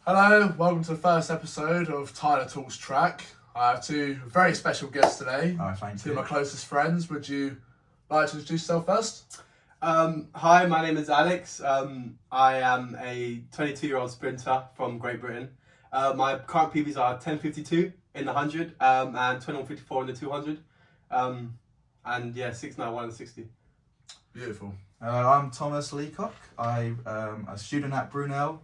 Hello, welcome to the first episode of TylerTalksTrack. I have two very special guests today. Oh, thank two you. of my closest friends. Would you like to introduce yourself first? Hi, my name is Alex. I am a 22-year-old sprinter from Great Britain. My current PBs are 10:52 in the 100 and 21:54 in the 200. And yeah, 6:91 and 60. Beautiful. I'm Thomas Leacock. I'm a student at Brunel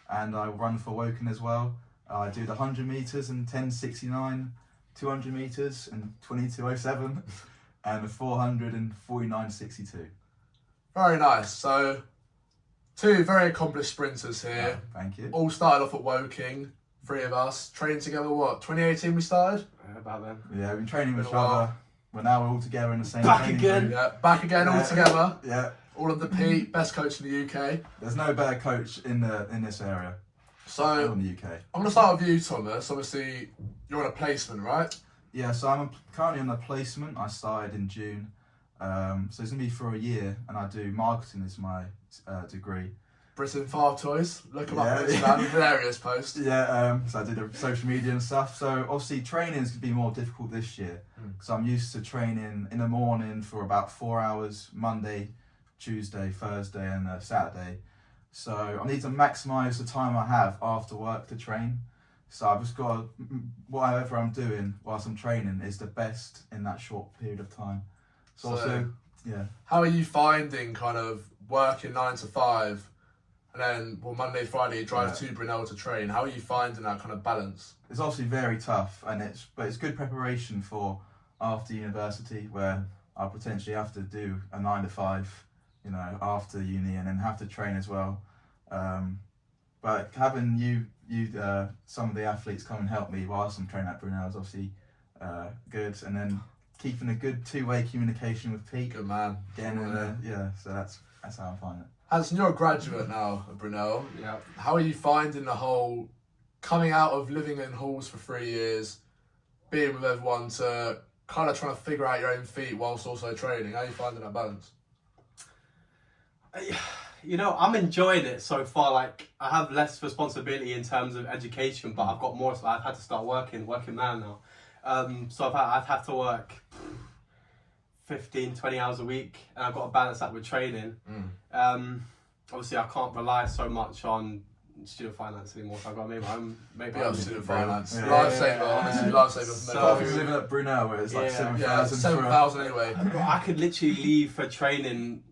and I run for Woking as well. I do the 100 metres and 10:69, 200 metres and 22:07 and the 400 and 49:62. Very nice. So, two very accomplished sprinters here. Thank you. All started off at Woking, three of us. Trained together, 2018 we started? About then. Yeah, we've been training with Been each a while. other. We're now all together in the same Back training again. group. Yeah, back again, all together. Yeah, All of the Pete, best coach in the UK. there's no better coach in this area. So, in the UK. I'm going to start with you, Thomas. Obviously, you're on a placement, right? Yeah, so I'm currently on a placement. I started in June. So it's going to be for a year, and I do marketing as my degree. Britain Five Toys. Look them up Yeah. on Instagram. Hilarious post. Yeah, so I did the social media and stuff. So obviously training is going to be more difficult this year. So I'm used to training in the morning for about 4 hours, Monday, Tuesday, Thursday and Saturday. So I need to maximise the time I have after work to train. So I've just got to, whatever I'm doing whilst I'm training is the best in that short period of time. So also, yeah. How are you finding kind of working 9 to 5 and then Monday, Friday you drive to Brunel to train? How are you finding that kind of balance? It's obviously very tough, but it's good preparation for after university, where I'll potentially have to do a 9 to 5, after uni, and then have to train as well. But having some of the athletes come and help me whilst I'm training at Brunel is obviously good, and then keeping a good two-way communication with Pete. Good man. So that's how I find it. Hanson, you're a graduate now at Brunel. Yeah. How are you finding the whole coming out of living in halls for 3 years, being with everyone, to kind of trying to figure out your own feet whilst also training? How are you finding that balance? I'm enjoying it so far. Like, I have less responsibility in terms of education, but I've got more. So I've had to start working man now. So I've had to work 15, 20 hours a week, and I've got to balance that with training. Obviously, I can't rely so much on student finance anymore, so I've got to make my own Student finance. Yeah. Lifesaver, honestly, lifesaver. So- If you're living at Brunel, where it's like Yeah. 7,000 7,000 anyway. I could literally leave for training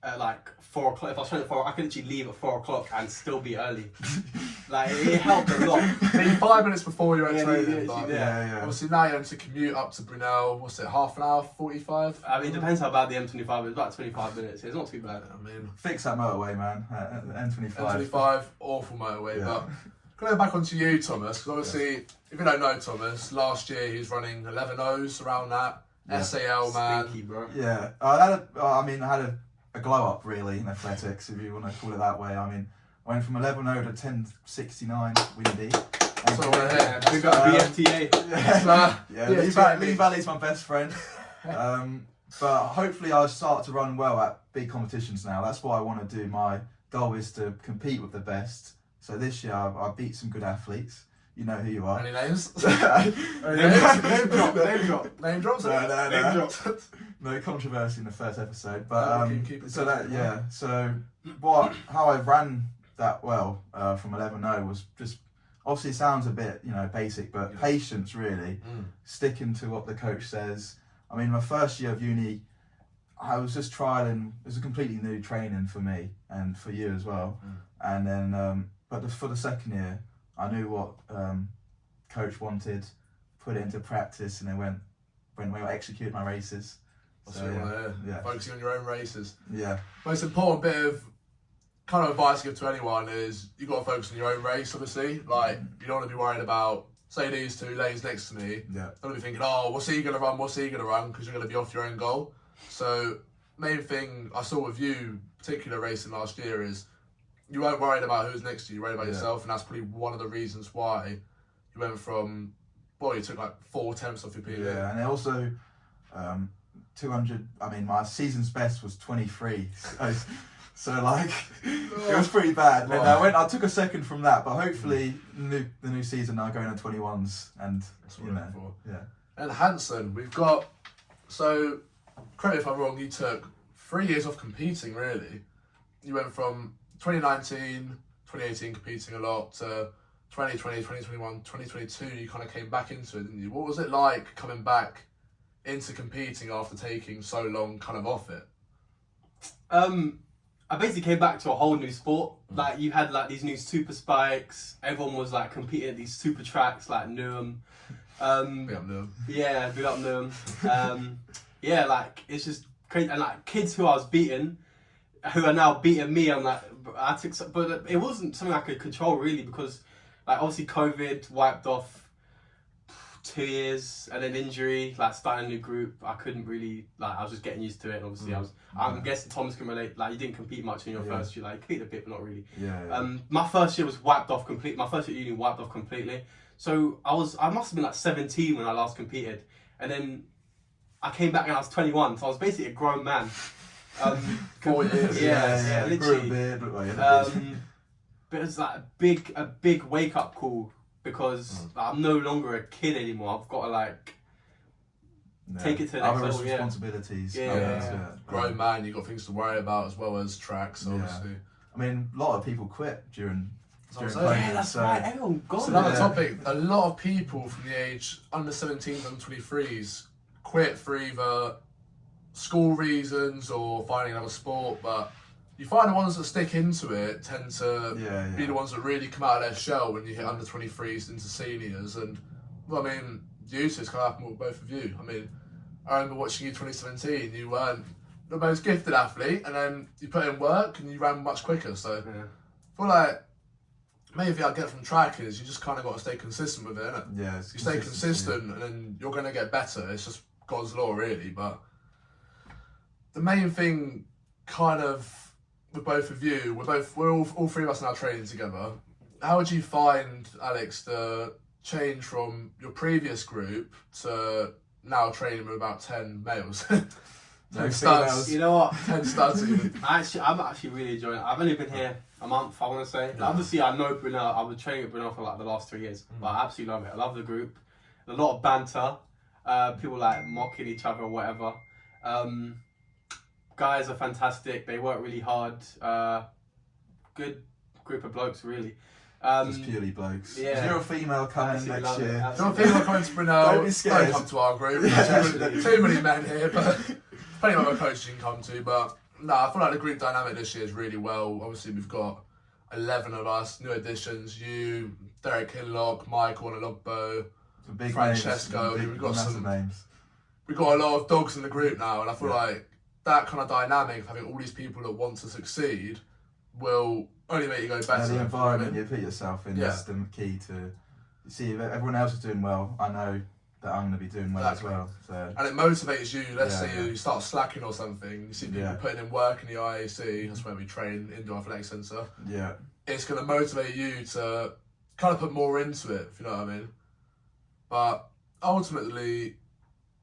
at like 4 o'clock. If I was training at 4, I could literally leave at 4 o'clock and still be early. Like, it helped a lot. Maybe 5 minutes before you're at Yeah, training. yeah, but yeah. Obviously now you're having to commute up to Brunel. What's it, half an hour, 45? I mean, it depends how bad the M25 is. About 25 minutes. It's not too bad. I mean, Fix that motorway, man. N25. M25, awful motorway. Yeah. But going back onto you, Thomas, because obviously, if you don't know Thomas, last year he was running 11.0s around that. Yeah. SAL, man. Stinky, bro. Yeah, I had a glow up really in athletics, if you want to call it that way. I mean, I went from 11.0 to 10.69 windy. So we're here. We got a BFTA. Yeah, Lee Valley's my best friend. But hopefully I'll start to run well at big competitions now. That's what I want to do. My goal is to compete with the best. So this year I beat some good athletes. You know who you are. Any names? Name drop. Name drops? No. No controversy in the first episode, but keep it so simple. that So how I ran that well from 11.0 was just, obviously it sounds a bit basic, but patience really, sticking to what the coach says. I mean, my first year of uni, I was just trialing. It was a completely new training for me and for you as well. And then, for the second year, I knew what coach wanted, put it into practice, and then went well, execute my races. That's what you want to hear. Yeah. Focusing on your own races. Yeah. Most important bit of kind of advice to give to anyone is you've got to focus on your own race, obviously. Like, you don't want to be worried about, say these two ladies next to me, Yeah. don't be thinking, oh, what's he going to run, because you're going to be off your own goal. So, main thing I saw with you, particular racing last year, is you weren't worried about who's next to you, you worried about yourself, and that's probably one of the reasons why you went from, you took like 4 attempts off your PB. Yeah, and also 200. I mean, my season's best was 23. So like, it was pretty bad. And I took a second from that, but hopefully the new season now going on 21s and That's what we're looking for. yeah. And Hanson, we've got, so correct me if I'm wrong, you took 3 years off competing really. You went from 2019, 2018 competing a lot to 2020, 2021, 2022, you kind of came back into it, didn't you? What was it like coming back into competing after taking so long kind of off it? I basically came back to a whole new sport. Like, you had like these new super spikes. Everyone was like competing at these super tracks like Newham. Big up Newham. Yeah, big up Newham. Yeah, like it's just crazy. And like kids who I was beating, who are now beating me, I'm like, but it wasn't something I could control really, because like obviously COVID wiped off 2 years and then injury, like starting a new group. I couldn't really, like, I was just getting used to it, and obviously I'm guessing Thomas can relate, like you didn't compete much in your first year, like you competed a bit but not really. My first year was wiped off completely. My first year at uni wiped off completely. So I must have been like 17 when I last competed, and then I came back and I was 21, so I was basically a grown man. 4 years. Yeah, literally. But it's like a big wake up call, because I'm no longer a kid anymore. I've got to like take it to the next level. Responsibilities. Grown man, you've got things to worry about as well as tracks, obviously. I mean, a lot of people quit during COVID. Yeah, that's right. Everyone got it. It's another topic. A lot of people from the age under 17s and 23s quit for either school reasons or finding another sport, but you find the ones that stick into it tend to be the ones that really come out of their shell when you hit under 23s into seniors. And well, I mean, it's kind of happened with both of you. I mean, I remember watching you 2017. You weren't the most gifted athlete, and then you put in work and you ran much quicker. So I feel like maybe I get from track is you just kind of got to stay consistent with it, innit? Yeah, you stay consistent, and then you're going to get better. It's just God's law, really. But the main thing, kind of, with both of you, we're all three of us now training together. How would you find, Alex, the change from your previous group to now training with about 10 males? 10 studs. You know what? 10 studs even. I'm actually really enjoying it. I've only been here a month, I want to say. Obviously, I know Brunel. I've been training with Brunel for like the last 3 years. But I absolutely love it. I love the group. A lot of banter. People like mocking each other or whatever. Guys are fantastic. They work really hard. Good group of blokes, really. Just purely blokes. Yeah. If you're a female coming next year, if you're a female coming to Brunel, don't be scared. Don't come to our group. Too many men here, but plenty of other coaches you can come to. But no, I feel like the group dynamic this year is really well. Obviously, we've got 11 of us, new additions. You, Derek Hinlock, Michael Ologbo, Francesco. We've got some names. We've got a lot of dogs in the group now, and I feel like that kind of dynamic, having all these people that want to succeed, will only make you go better. And the environment you put yourself in is the key to. See, if everyone else is doing well, I know that I'm going to be doing well as well. So. And it motivates you. Let's say you start slacking or something. You see people putting in work in the IAC. That's where we train, Indoor Athletic Centre. Yeah. It's going to motivate you to kind of put more into it, if you know what I mean. But ultimately,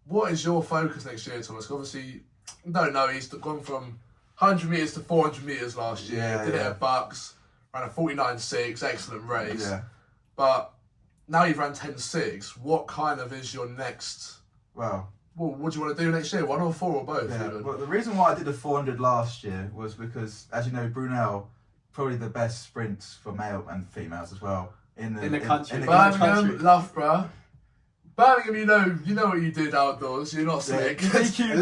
what is your focus next year, Thomas? Obviously, you don't know. He's gone from 100 metres to 400 metres last year. Did it at Bucks. Ran a 49.6. Excellent race. Yeah. But now you've ran 10.6. What kind of is your next... Well, what do you want to do next year? 1 or 4 or both? Yeah. Well, the reason why I did a 400 last year was because, as you know, Brunel, probably the best sprints for male and females as well in the country. Birmingham, Loughborough. Birmingham, you know what you did outdoors. You're not slick. DQ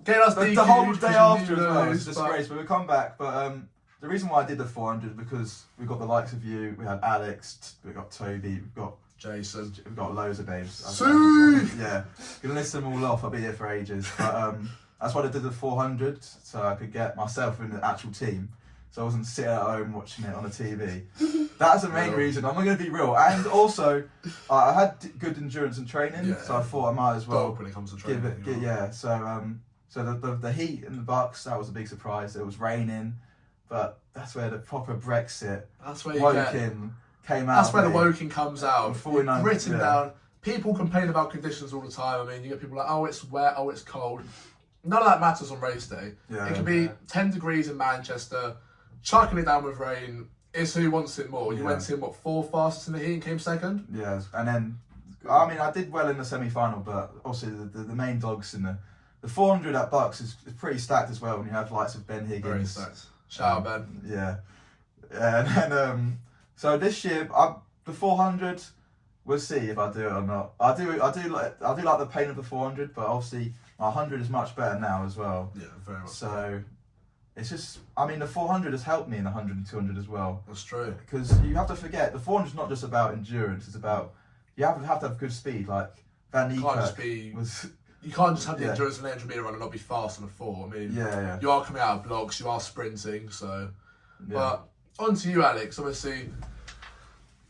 get us DQ. The whole day after as well. It's disgrace. But we'll come back. But the reason why I did the 400 because we've got the likes of you. We had Alex. We've got Toby. We've got Jason. We've got loads of names. Yeah. Gonna list them all off. I'll be here for ages. But that's why I did the 400 so I could get myself in the actual team. So I wasn't sitting at home watching it on the TV. That's the main reason. I'm not going to be real. And also, I had good endurance and training, so I thought I might as well when it comes to training. So the heat in the Bucks, that was a big surprise. It was raining, but that's where the proper Brexit Woking came out. That's where the Woking comes out. 49, written down. People complain about conditions all the time. I mean, you get people like, oh, it's wet, oh, it's cold. none of that matters on race day. It could be 10 degrees in Manchester, chucking it down with rain. It's who wants it more. You went in, 4 fastest in the heat and came second? Yeah, and then, I mean, I did well in the semi-final, but obviously the main dogs in the 400 at Bucks is pretty stacked as well when you have likes of Ben Higgins. Very stacked. Shout out, Ben. Yeah. And then, so this year, the 400, we'll see if I do it or not. I do like the pain of the 400, but obviously my 100 is much better now as well. Yeah, very much. So it's just, I mean, the 400 has helped me in the 100 and 200 as well. That's true. Because you have to forget, the 400 is not just about endurance, it's about, you have to have good speed. Like Van Leacock you can't just have the endurance and the entry run and not be fast on a 4. I mean, you are coming out of blocks, you are sprinting, so. Yeah. But on to you, Alex. Obviously,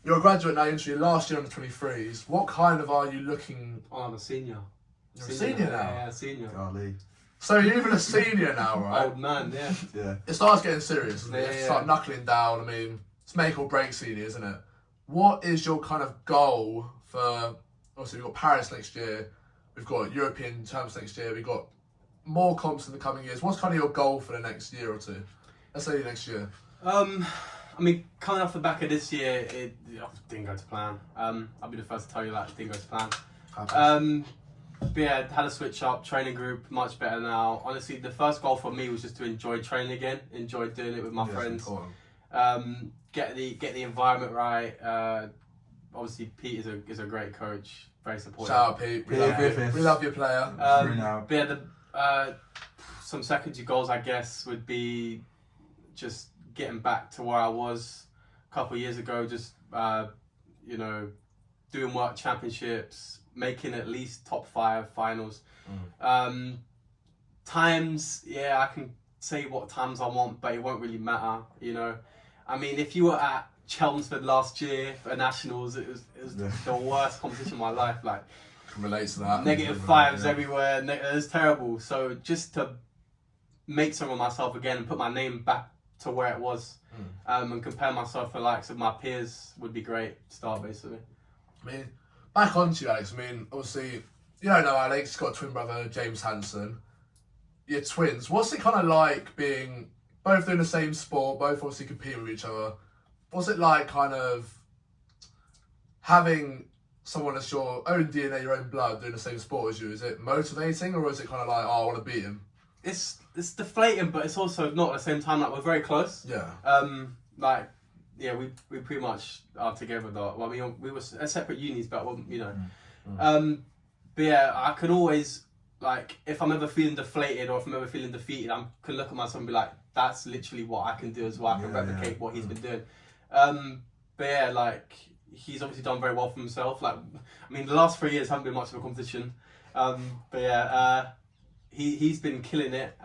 you're a graduate now into your last year under 23s. What kind of are you looking? Oh, I'm a senior. You're a senior now? Yeah, senior. Golly. So you're even a senior now, right? Old man, yeah. Yeah. It starts getting serious, doesn't it? You have to start knuckling down. I mean, it's make or break senior, isn't it? What is your kind of goal for, obviously we've got Paris next year, we've got European champs next year, we've got more comps in the coming years. What's kind of your goal for the next year or two? Let's say next year. I mean, coming off the back of this year, it didn't go to plan. I'll be the first to tell you that it didn't go to plan. But yeah, had a switch up, training group, much better now. Honestly, the first goal for me was just to enjoy training again, enjoy doing it with my friends. Get the environment right. Obviously, Pete is a great coach, very supportive. Shout out Pete, we love your player. But yeah, some secondary goals, I guess, would be just getting back to where I was a couple of years ago, just doing work championships, making at least top 5 finals. Times, I can say what times I want, but it won't really matter, I mean, if you were at Chelmsford last year for nationals, it was the worst competition of my life. Like, can relate to that. -5s everywhere. It was terrible. So just to make something of myself again and put my name back to where it was, and compare myself to the likes of my peers would be great. Start basically. I mean, back onto you, Alex. I mean, obviously, you don't know Alex. He's got a twin brother, James Hanson. You're twins. What's it kind of like being both doing the same sport, both obviously competing with each other? What's it like kind of having someone that's your own DNA, your own blood, doing the same sport as you? Is it motivating, or is it kind of like, oh, I want to beat him? It's deflating, but it's also not at the same time. Like, we're very close. Yeah. We pretty much are together though. Well, I mean, we were at separate unis, but but yeah, I can always, like, if I'm ever feeling deflated or if I'm ever feeling defeated, I can look at myself and be like, that's literally what I can do as well. I can replicate what he's been doing. But yeah, like, he's obviously done very well for himself. Like, I mean, the last 3 years haven't been much of a competition. But yeah, he's been killing it.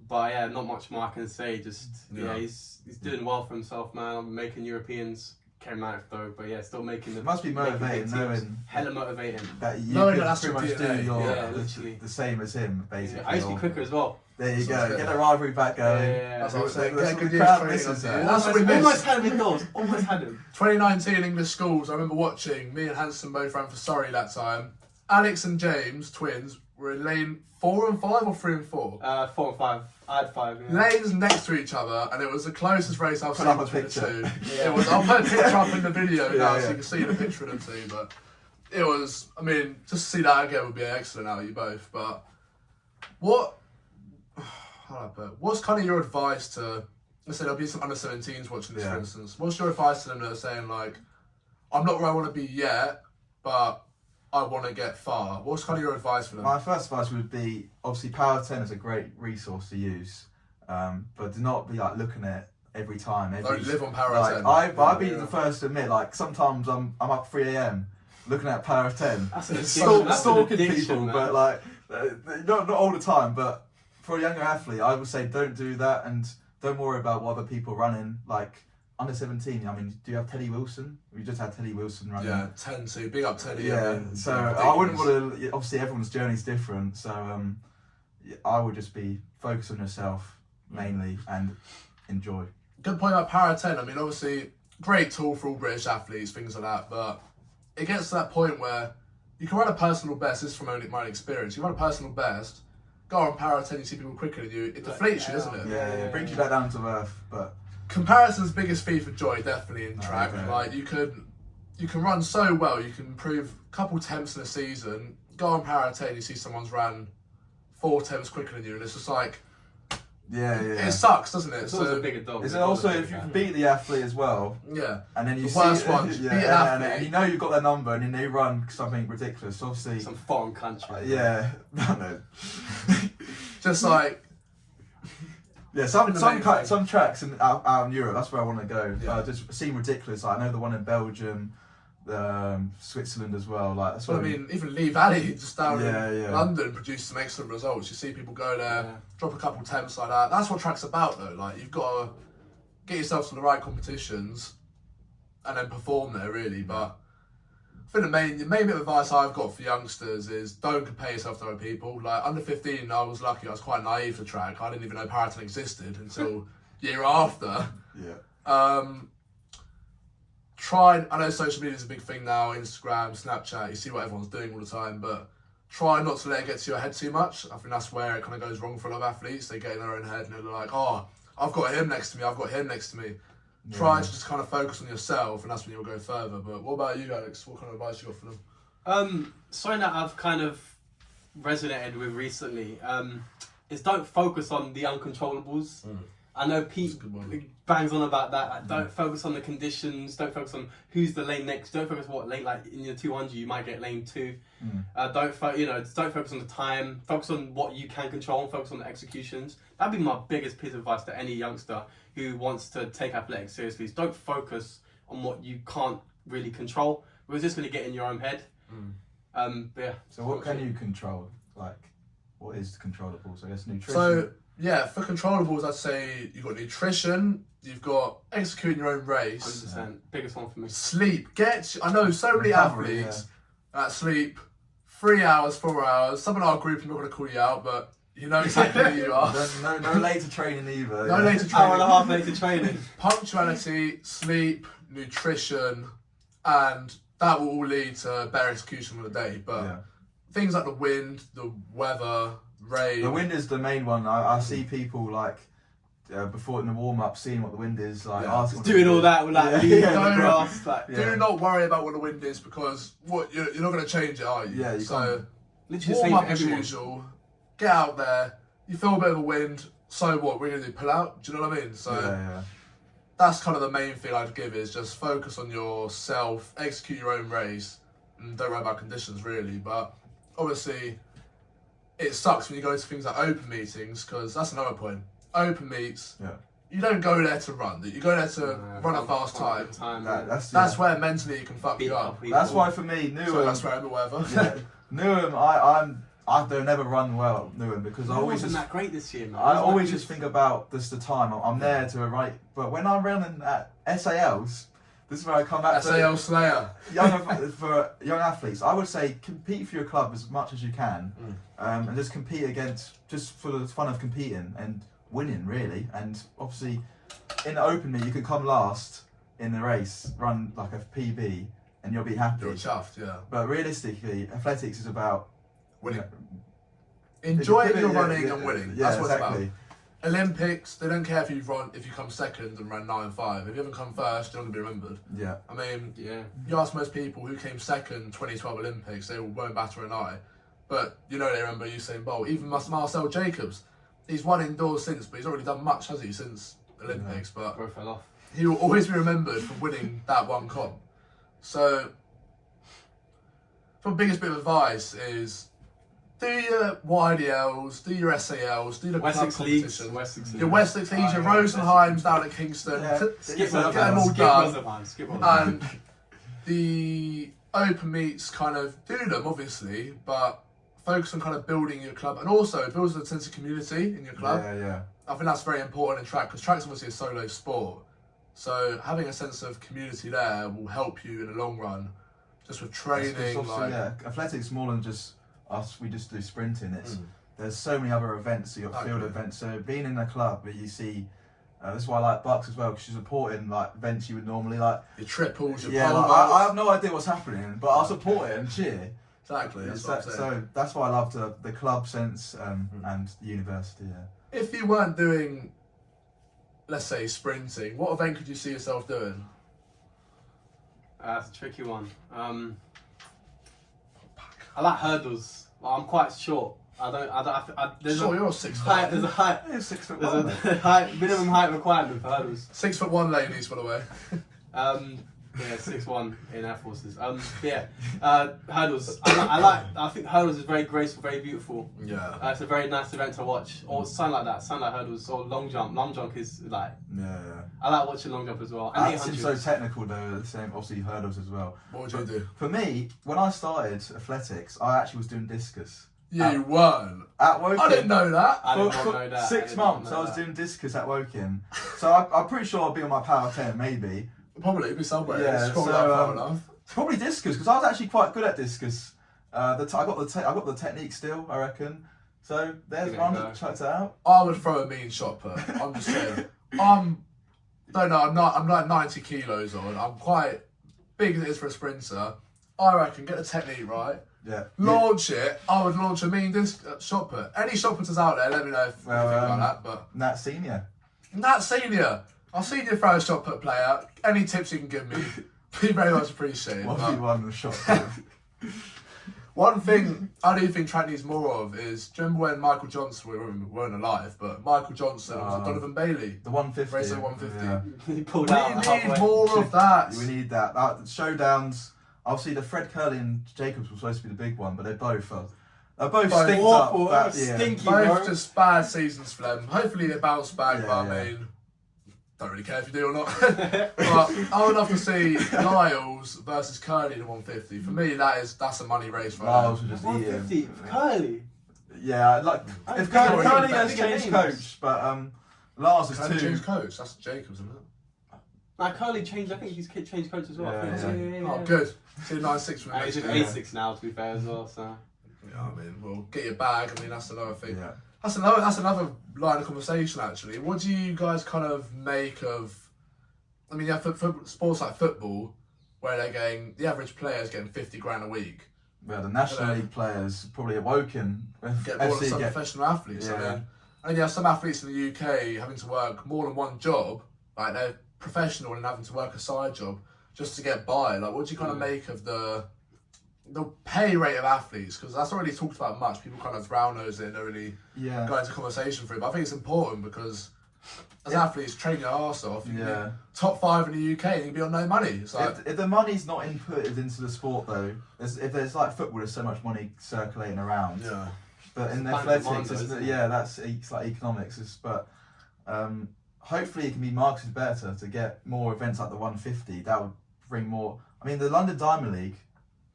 But yeah, not much more I can say. Just he's doing well for himself, man. I'm making Europeans. Came out though, but yeah, still making the. It must be motivating knowing. Hella motivating. That you knowing could that's pretty much do literally the same as him, basically. Yeah, I used to be quicker as well. There you go. Get the rivalry back going. That's what I'm saying. That's Get what good the crowd years misses training. that. That's what we Almost missed. had him indoors. Almost had him. 2019 English schools. I remember watching. Me and Hanson both ran for Surrey that time. Alex and James, twins, were in lane 4 and 5 or 3 and 4. 4 and 5. I had 5. Yeah. Lanes next to each other, and it was the closest race I've seen between the two. Yeah. It was. I'll put a picture up in the video now, so you can see the picture of them two. But it was. I mean, just to see that again would be excellent out of you both. But what? How do I put? What's kind of your advice to? Let's say there'll be some under 17s watching this, for instance. What's your advice to them that are saying like, I'm not where I want to be yet, but I want to get far? What's kind of your advice for them? My first advice would be, obviously Power 10 is a great resource to use, but do not be like looking at it every time. Don't live on Power 10. I'd be the first to admit, like, sometimes I'm up 3 a.m. looking at Power 10, stalking people, man. But like, not all the time, but for a younger athlete, I would say don't do that, and don't worry about what other people running. Like, under 17, I mean, do you have Teddy Wilson? We just had Teddy Wilson running. Yeah, 10-2. Big up Teddy. Yeah, I mean, so I wouldn't want to, obviously everyone's journey's different, so I would just be focused on yourself mainly and enjoy. Good point about Power 10. I mean, obviously, great tool for all British athletes, things like that, but it gets to that point where you can run a personal best. This is from my own experience. You run a personal best, go on para 10, you see people quicker than you. It deflates you, doesn't it? Yeah, it brings you back down to earth. But comparison's biggest thief of joy, definitely in track. Like you can run so well, you can improve a couple temps in a season. Go on para 10, you see someone's ran 4 temps quicker than you, and it's just like. It sucks, doesn't it? It's a bigger dog. Is it also if you can beat the athlete as well? Yeah. And then you the worst ones. Yeah, beat an athlete. and you know you've got their number, and then they run something ridiculous. Obviously, some foreign country. Yeah, no. Just like. Yeah, some tracks out in Europe. That's where I want to go. Yeah. Just seem ridiculous. Like, I know the one in Belgium, Switzerland as well. Like that's well, I mean, even Lee Valley just down in yeah. London produced some excellent results. You see people go there, drop a couple temps like that. That's what track's about, though. Like you've got to get yourself to the right competitions and then perform there, really. But I think the main bit of advice I've got for youngsters is don't compare yourself to other people. Like under 15, I was lucky. I was quite naive to track. I didn't even know Paraton existed until year after. Yeah. I know social media is a big thing now, Instagram, Snapchat, you see what everyone's doing all the time, but try not to let it get to your head too much. I think that's where it kind of goes wrong for a lot of athletes. They get in their own head and they're like, oh, I've got him next to me, I've got him next to me. Yeah. Try to just kind of focus on yourself, and that's when you'll go further. But what about you, Alex? What kind of advice you got for them? Something that I've kind of resonated with recently is don't focus on the uncontrollables. I know Pete bangs on about that. Like, don't focus on the conditions. Don't focus on who's the lane next. Don't focus on what lane. Like in your 200, you might get lane 2. Don't focus on the time. Focus on what you can control and focus on the executions. That'd be my biggest piece of advice to any youngster who wants to take athletics seriously. Is don't focus on what you can't really control. We're just going to get in your own head. Yeah. So what can you control? Like, what is controllables? I guess nutrition. So. Yeah, for controllables, I'd say you've got nutrition, you've got executing your own race. 100%. Biggest one for me. Sleep. I know so many athletes that sleep 3 hours, 4 hours. Some in our group, I'm not going to call you out, but you know exactly who you are. No later training either. No later training. Hour and a half later training. Punctuality, sleep, nutrition, and that will all lead to better execution of the day. But things like the wind, the weather, rain. The wind is the main one. I see people like before in the warm up seeing what the wind is like. Doing all that with like the grass. Do not worry about what the wind is because you're not going to change it, are you? Yeah. So literally warm up as usual. Get out there. You feel a bit of a wind. So what? We're going to do pull out. Do you know what I mean? So that's kind of the main thing I'd give is just focus on yourself, execute your own race, and don't worry about conditions really. But obviously. It sucks when you go to things like open meetings because that's another point. Open meets, you don't go there to run. You go there to run a fast time. That's where mentally you can fuck you up. That's why for me, Newham. So that's where whatever. Newham, I don't never run well at Newham because I always wasn't that great this year, man. I always just think about just the time. I'm there to write, but when I'm running at SALs. This is where I come back SAL Slayer. For young athletes, I would say compete for your club as much as you can, and just compete just for the fun of competing and winning, really. And obviously, in the open meet, you can come last in the race, run like a PB, and you'll be happy. You're chuffed, yeah. But realistically, athletics is about winning. Enjoying your running and winning. That's what it's about. Olympics, they don't care if you come second and ran 9.5. If you haven't come first, you're not going to be remembered. Yeah. I mean, you ask most people who came second 2012 Olympics, they won't batter an eye. But you know they remember Usain Bolt. Even Marcel Jacobs, he's won indoors since, but he's already done much, has he, since Olympics? But both fell off. He will always be remembered for winning that one comp. So, my biggest bit of advice is do your YDLs, do your SALs, do the club competition. Your Wessex Leagues, your Rosenheims down at Kingston. Get them all done. And the open meets, kind of do them, obviously, but focus on kind of building your club and also builds a sense of community in your club. I think that's very important in track because track's obviously a solo sport. So having a sense of community there will help you in the long run, just with training. Athletics more than just us. We just do sprinting. There's so many other events. You got field events. So being in a club where you see, that's why I like Bucks as well because she's supporting like events you would normally like. Your triples, your poles. I have no idea what's happening, but I'll support it and cheer. Exactly. That's what I'm saying. So that's why I love the club sense and the university. Yeah. If you weren't doing, let's say, sprinting, what event could you see yourself doing? That's a tricky one. I like hurdles. Like, I'm quite short. There's You're 6 foot. There's a height. You're 6 foot There's one. a minimum height requirement for hurdles. 6'1" ladies, by the way. Yeah, 6'1" in Air Forces. Hurdles. I think hurdles is very graceful, very beautiful. Yeah. It's a very nice event to watch. Or something like that. Something like hurdles or long jump. Long jump is like. Yeah. I like watching long jump as well. And That seems so technical though. The same, obviously hurdles as well. What would you do? For me, when I started athletics, I actually was doing discus. You weren't. At Woking. I didn't know that. I did For not know that. 6 months, I was doing discus at Woking. So I'm pretty sure I'll be on my power 10, maybe. Probably be somewhere. Yeah, Scroll so, down far enough. It's probably discus because I was actually quite good at discus. I got the technique still, I reckon. So there's Give it a one. go. Check it out. I would throw a mean shot put. I'm just saying. I'm like 90 kilos on. I'm quite big as it is for a sprinter. I reckon get the technique right. Yeah. Launch it. I would launch a mean shot put. Any shot putters out there, let me know if you think like that. But Nat Senior. Nat Senior. I've seen you throw a shot put player. Any tips you can give me, be very much appreciated. 1v1 the shot. put. One thing I do think track needs more of is, do you remember when Michael Johnson, we weren't alive, but Michael Johnson was Donovan Bailey. The 150. Racer 150. Yeah. He pulled We out need halfway. more of that. We need that. Showdowns. Obviously, the Fred Curley and Jacobs were supposed to be the big one, but they both Both stinked awful, up. stinky. Both bro. just bad seasons for them. Hopefully they bounce back, Yeah, but yeah. I mean, don't really care if you do or not. But I would love to see Niles versus Curly in the 150. For me, that's a money race right Niles now. were just 150 eating. Curly. Yeah, like I if think Curly they're has bigger changed names. coach, but Lars is Curly too. changed coach. That's Jacobs, isn't it? Like Curly changed. I think he's changed coach as well. I Yeah, think. yeah. Oh, good. See 9-6 from the He's next just year. A6 now, to be fair as well. So. Yeah, I mean, well, get your bag. I mean, that's another thing. Yeah. That's another line of conversation, actually. What do you guys kind of make of? I mean, yeah, for sports like football, where the average player is getting 50 grand a week. Well, the National League players probably awoken. Get more than some professional athletes. Yeah. I mean, you have some athletes in the UK having to work more than one job. Like they're professional and having to work a side job just to get by. Like, what do you kind of make of the pay rate of athletes? Because that's not really talked about much. People kind of brown nose it and don't really go into conversation for it. But I think it's important because as athletes, train your arse off. You can be top 5 in the UK and you can be on no money. It's like, if the money's not inputted into the sport though, if there's like football, there's so much money circulating around. yeah. But in It's athletics, demand, though, isn't it? it's like economics. But hopefully it can be marketed better to get more events like the 150. That would bring more. I mean, the London Diamond League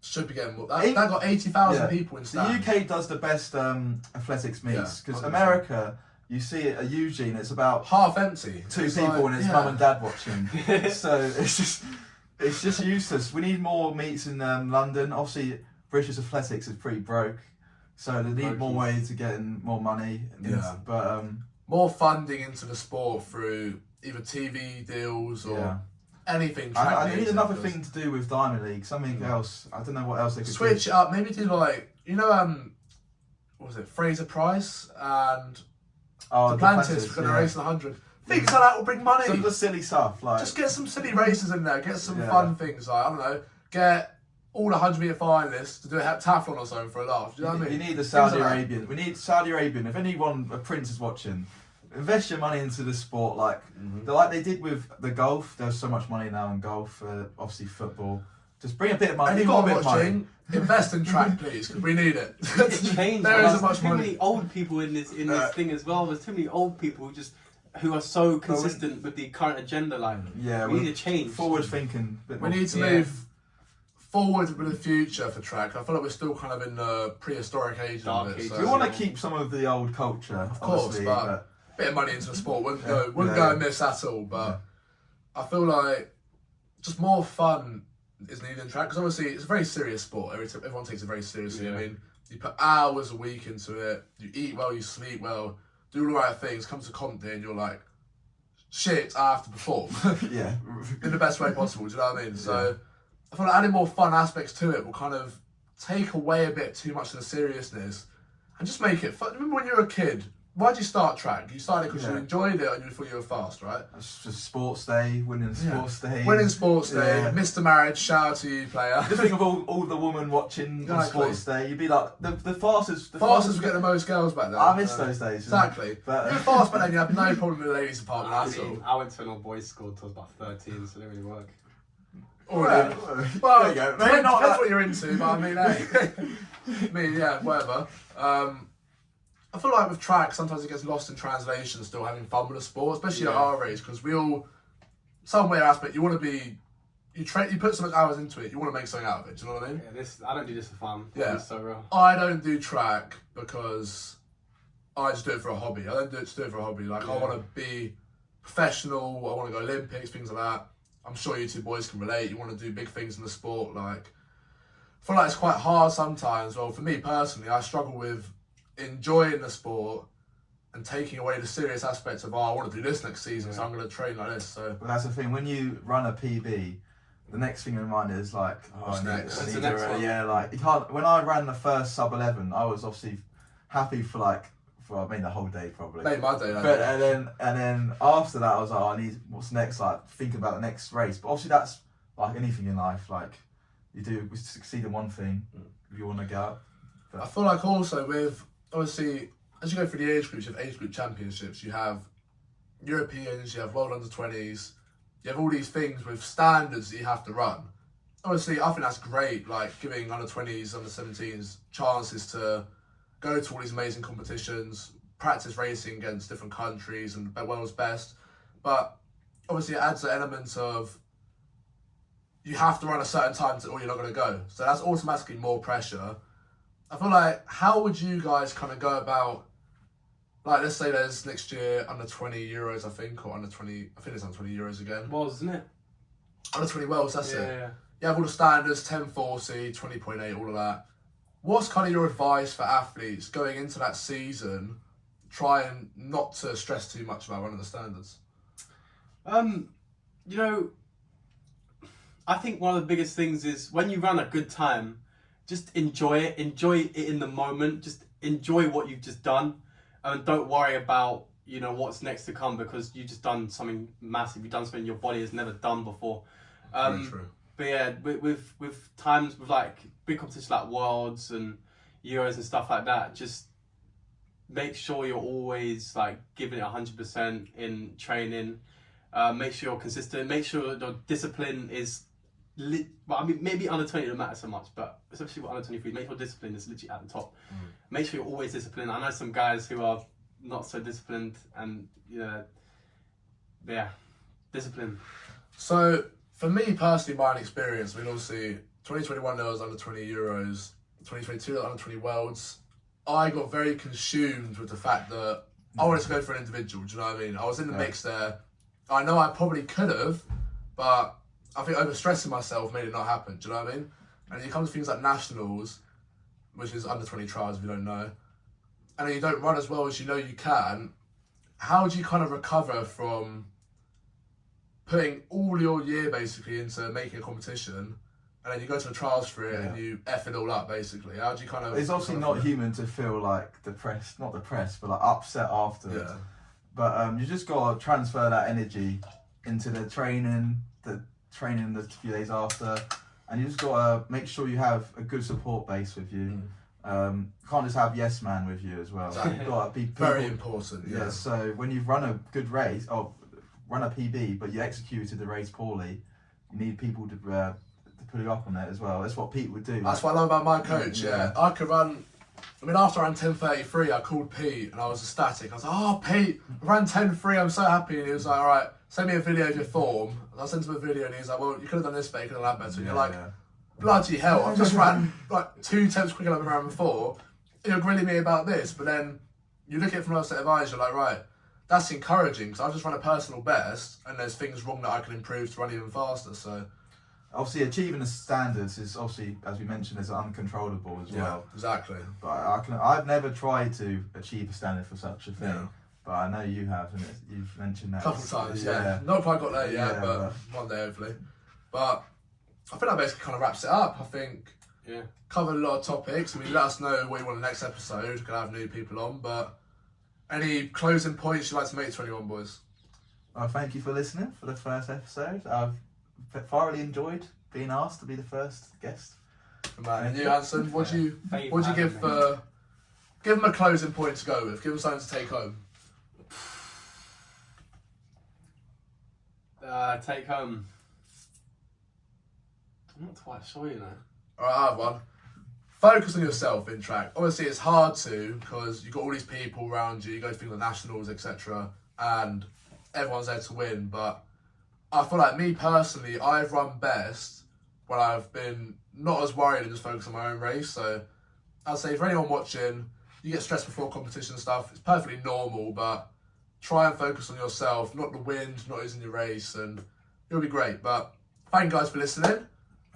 Should be getting more. That got 80,000 people in stands. The UK does the best athletics meets because 100%. America, you see it at Eugene, it's about Half empty. two It's people like, and it's mum and dad watching. So it's just useless. We need more meets in London. Obviously, British athletics is pretty broke, so they need more ways of getting more money. Yeah. But more funding into the sport through either TV deals or anything. I need another thing to do with Diamond League. Something else. I don't know what else they could Switch it up. Maybe do like what was it? Fraser Price and Duplantis for going to race in 100. Things like that will bring money. Some of the silly stuff, like just get some silly races in there. Get some fun things. Like I don't know. Get all the 100-meter finalists to do a heptathlon or something for a laugh. Do you know what I mean? You need the Saudi Arabian. We need Saudi Arabian. If anyone, a prince is watching, invest your money into the sport like they did with the golf. There's so much money now in golf. Obviously football. Just bring a bit of money. Anyone watching, invest in track, please, because we need it. It's changed. There isn't much too money. many old people in this thing as well. There's too many old people who are so consistent with the current agenda. Like, we need to change. Forward thinking. We need to move forward with the future for track. I feel like we're still kind of in the prehistoric age of it. So We want to keep some of the old culture, of course, obviously, but a bit of money into the sport wouldn't go amiss at all. But I feel like just more fun is needed in track because obviously it's a very serious sport. Everyone takes it very seriously. I mean, you put hours a week into it. You eat well, you sleep well, do all the right things. Come to comp day and you're like, shit, I have to perform. In the best way possible. Do you know what I mean? So I feel like adding more fun aspects to it will kind of take away a bit too much of the seriousness and just make it fun. Remember when you were a kid? Why did you start track? You started because you enjoyed it and you thought you were fast, right? It's just sports day, winning sports day. Winning sports day, Mr. Marriage, shout out to you, player. Just think of all the women watching on sports day. You'd be like, the fastest. The fastest would get the most girls back then. I miss those days. Exactly. But you were fast back then, you had no problem in the ladies' department at all. I went to an all-boys school till I was about 13, so it didn't really work. Well, there you go. Depends what you're into, but I mean, hey. Whatever. I feel like with track, sometimes it gets lost in translation, still having fun with the sport, especially at our age, because we all, some way or aspect, you want to be, you put so much hours into it, you want to make something out of it, do you know what I mean? Yeah, I don't do this for fun. Yeah. It's so real. I don't do track because I just do it for a hobby. I don't do it for a hobby. Like, I want to be professional, I want to go Olympics, things like that. I'm sure you two boys can relate. You want to do big things in the sport. Like, I feel like it's quite hard sometimes. Well, for me personally, I struggle with enjoying the sport and taking away the serious aspects of, I want to do this next season, so I'm going to train like this. So, but that's the thing. When you run a PB, the next thing in mind is like, what's next? What's the next one? Yeah, like you can't. When I ran the first sub 11, I was obviously happy for the whole day probably. Made my day. But and then after that, I was like, I need what's next. Like think about the next race. But obviously that's like anything in life. Like you succeed in one thing, if you want to go out. I feel like also with, obviously, as you go through the age groups, you have age group championships, you have Europeans, you have World Under-20s, you have all these things with standards that you have to run. Obviously, I think that's great, like giving Under-20s, Under-17s chances to go to all these amazing competitions, practice racing against different countries and the world's best. But obviously it adds an element of you have to run a certain time or you're not going to go. So that's automatically more pressure. I feel like, how would you guys kind of go about, like, let's say there's next year under 20 Euros, I think, or under 20, I think it's under 20 Euros again. Wasn't it? Under 20 Worlds, that's it. Yeah. You have all the standards, 1040, 20.8, all of that. What's kind of your advice for athletes going into that season, trying not to stress too much about running the standards? You know, I think one of the biggest things is when you run a good time, just enjoy it. Enjoy it in the moment. Just enjoy what you've just done, and don't worry about what's next to come, because you've just done something massive. You've done something your body has never done before. Very true. But yeah, with times with like big competitions like Worlds and Euros and stuff like that, just make sure you're always like giving it 100% in training. Make sure you're consistent. Make sure your discipline is. I mean, maybe under 20 doesn't matter so much, but especially with under 23, make sure discipline is literally at the top. Make sure you're always disciplined. I know some guys who are not so disciplined, and discipline. So for me personally, my own experience, I mean, obviously 2021 there was under 20 Euros, 2022 there was under 20 Worlds. I got very consumed with the fact that I wanted to go for an individual. Do you know what I mean? I was in the mix there. I know I probably could have, but I think overstressing myself made it not happen. Do you know what I mean? And you come to things like nationals, which is under 20 trials if you don't know, and then you don't run as well as you know you can. How do you kind of recover from putting all your year basically into making a competition, and then you go to the trials for it and you F it all up basically? How do you kind of... It's obviously not human to feel like not depressed, but like upset afterwards. Yeah. But you just got to transfer that energy into the training the few days after, and you just got to make sure you have a good support base with you. Can't just have yes man with you as well. Exactly. You've got to be very important. Yeah. So when you've run a good race, or run a PB, but you executed the race poorly, you need people to put you up on it as well. That's what Pete would do. That's what I love about my coach. Yeah, I could run. I mean, after I ran 10:33, I called Pete and I was ecstatic. I was like, "Oh, Pete, I ran 10:3. I'm so happy." And he was like, "All right, send me a video of your form." And I sent him a video and he was like, "Well, you could have done this better. You could have done that better." And you're like, bloody hell, I've just ran like 2 attempts quicker than I ran before. You're grilling me about this, but then you look at it from another set of eyes, you're like, right, that's encouraging, because I've just run a personal best and there's things wrong that I can improve to run even faster. So obviously achieving the standards is obviously, as we mentioned, is uncontrollable as well. Exactly. But I've never tried to achieve a standard for such a thing. Yeah. But I know you have, and you've mentioned that A couple of times, Not quite got there yet, but one day hopefully. But I think that basically kind of wraps it up. I think Yeah. Covered a lot of topics. I mean, let us know what you want the next episode. We're gonna have new people on, but any closing points you'd like to make to anyone, boys? Thank you for listening for the first episode. I've thoroughly enjoyed being asked to be the first guest. Man, and you, Hanson, what do you give? Give them a closing point to go with. Give them something to take home. Take home. I'm not quite sure, you know. Alright, I have one. Focus on yourself in track. Obviously, it's hard to because you've got all these people around you. You go to things like nationals, etc., and everyone's there to win. But I feel like me personally, I've run best when I've been not as worried and just focused on my own race. So I'd say for anyone watching, you get stressed before competition and stuff. It's perfectly normal, but try and focus on yourself, not the wind, not losing your race, and it'll be great. But thank you guys for listening.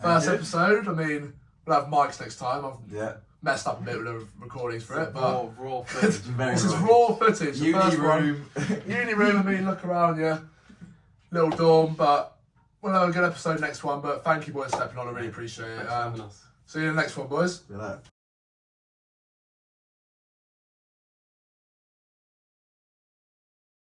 First episode. I mean, we'll have mics next time. I've messed up a bit with the recordings for it, but raw footage. this is raw footage. The Uni first room. Uni room. I mean, look around, yeah. Little dorm, but we'll have a good episode next one. But thank you boys for stepping on. I really appreciate it. Thanks for having us. See you in the next one, boys. Good luck.